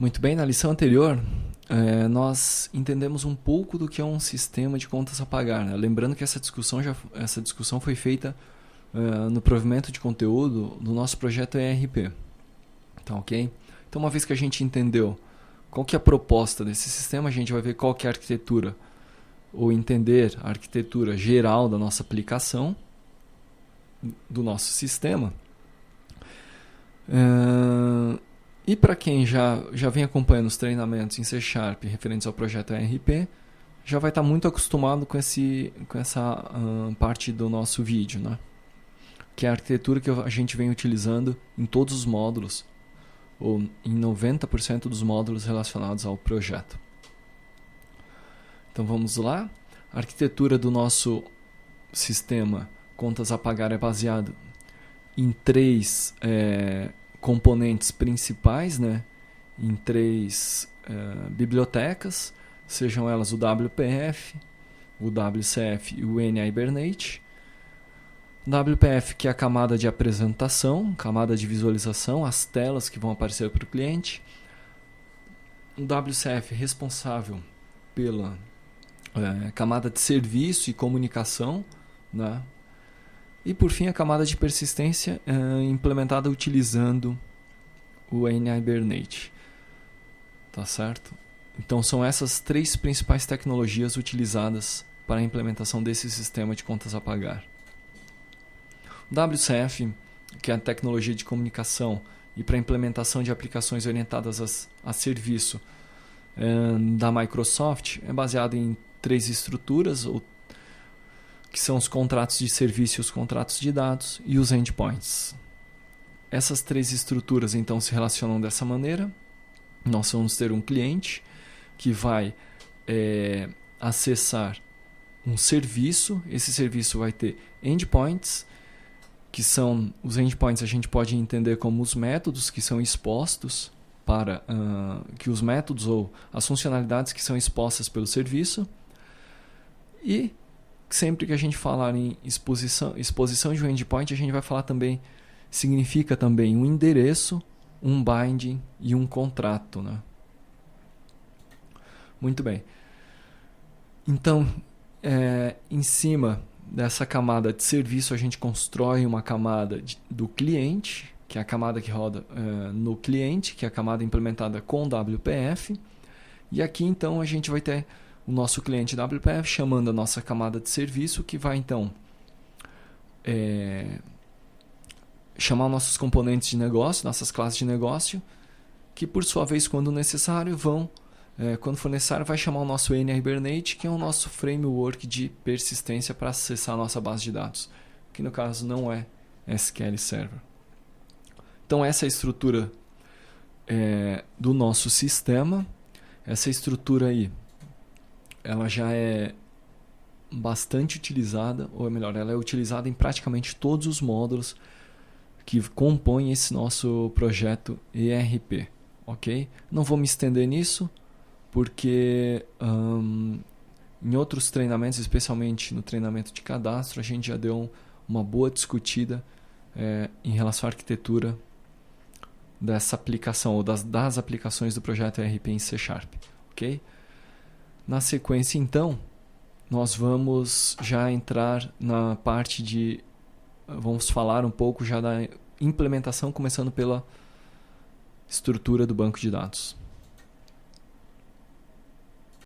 Muito bem, na lição anterior, nós entendemos um pouco do que é um sistema de contas a pagar, né? Lembrando que essa discussão foi feita no provimento de conteúdo do nosso projeto ERP. Tá, ok? Então, uma vez que a gente entendeu qual que é a proposta desse sistema, a gente vai ver qual que é a arquitetura, ou entender a arquitetura geral da nossa aplicação, do nosso sistema. E para quem já vem acompanhando os treinamentos em C# referentes ao projeto ERP, já vai estar muito acostumado com essa parte do nosso vídeo, né? Que é a arquitetura que a gente vem utilizando em todos os módulos, ou em 90% dos módulos relacionados ao projeto. Então vamos lá. A arquitetura do nosso sistema contas a pagar é baseado em 3 componentes principais, né? Em 3 bibliotecas, sejam elas o WPF, o WCF e o NHibernate. WPF, que é a camada de apresentação, camada de visualização, as telas que vão aparecer para o cliente. O WCF responsável pela camada de serviço e comunicação, né? E por fim a camada de persistência implementada utilizando o NHibernate. Tá certo? Então são essas 3 principais tecnologias utilizadas para a implementação desse sistema de contas a pagar. O WCF, que é a tecnologia de comunicação e para a implementação de aplicações orientadas a serviço da Microsoft, é baseado em 3 estruturas, que são os contratos de serviço e os contratos de dados e os endpoints. Essas 3 estruturas então se relacionam dessa maneira. Nós vamos ter um cliente que vai acessar um serviço. Esse serviço vai ter endpoints, que são os endpoints, a gente pode entender como os métodos que são expostos para que os métodos ou as funcionalidades que são expostas pelo serviço. E sempre que a gente falar em exposição de um endpoint, a gente vai falar também, significa também um endereço, um binding e um contrato, né? Muito bem. Então, em cima dessa camada de serviço, a gente constrói uma camada do cliente, que é a camada que roda no cliente, que é a camada implementada com WPF. E aqui, então, a gente vai ter o nosso cliente WPF chamando a nossa camada de serviço, que vai, então, chamar nossos componentes de negócio, nossas classes de negócio, que, por sua vez, quando necessário, quando for necessário, vai chamar o nosso NHibernate, que é o nosso framework de persistência para acessar a nossa base de dados, que no caso não é SQL Server. Então essa é a estrutura do nosso sistema. Essa estrutura aí, ela já é bastante utilizada, ou melhor, ela é utilizada em praticamente todos os módulos que compõem esse nosso projeto ERP, ok? Não vou me estender nisso, porque em outros treinamentos, especialmente no treinamento de cadastro, a gente já deu uma boa discutida em relação à arquitetura dessa aplicação, ou das aplicações do projeto ERP em C#, ok? Na sequência, então, nós vamos já entrar na parte vamos falar um pouco já da implementação, começando pela estrutura do banco de dados.